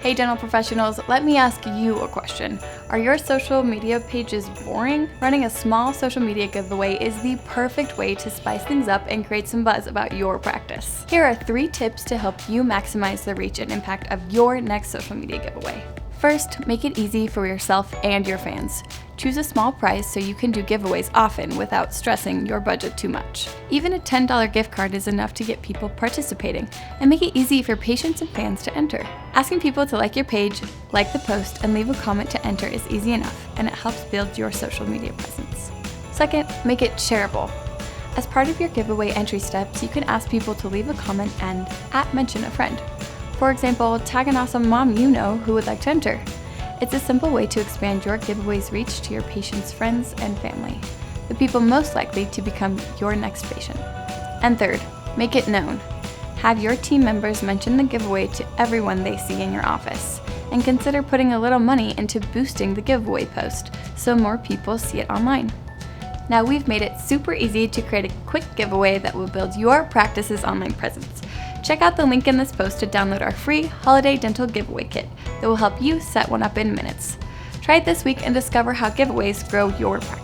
Hey dental professionals, let me ask you a question. Are your social media pages boring? Running a small social media giveaway is the perfect way to spice things up and create some buzz about your practice. Here are 3 tips to help you maximize the reach and impact of your next social media giveaway. First, make it easy for yourself and your fans. Choose a small prize so you can do giveaways often without stressing your budget too much. Even a $10 gift card is enough to get people participating, and make it easy for patients and fans to enter. Asking people to like your page, like the post, and leave a comment to enter is easy enough, and it helps build your social media presence. Second, make it shareable. As part of your giveaway entry steps, you can ask people to leave a comment and @mention a friend. For example, tag an awesome mom you know who would like to enter. It's a simple way to expand your giveaway's reach to your patients, friends, and family, the people most likely to become your next patient. And third, make it known. Have your team members mention the giveaway to everyone they see in your office, and consider putting a little money into boosting the giveaway post so more people see it online. Now we've made it super easy to create a quick giveaway that will build your practice's online presence. Check out the link in this post to download our free holiday dental giveaway kit that will help you set one up in minutes. Try it this week and discover how giveaways grow your practice.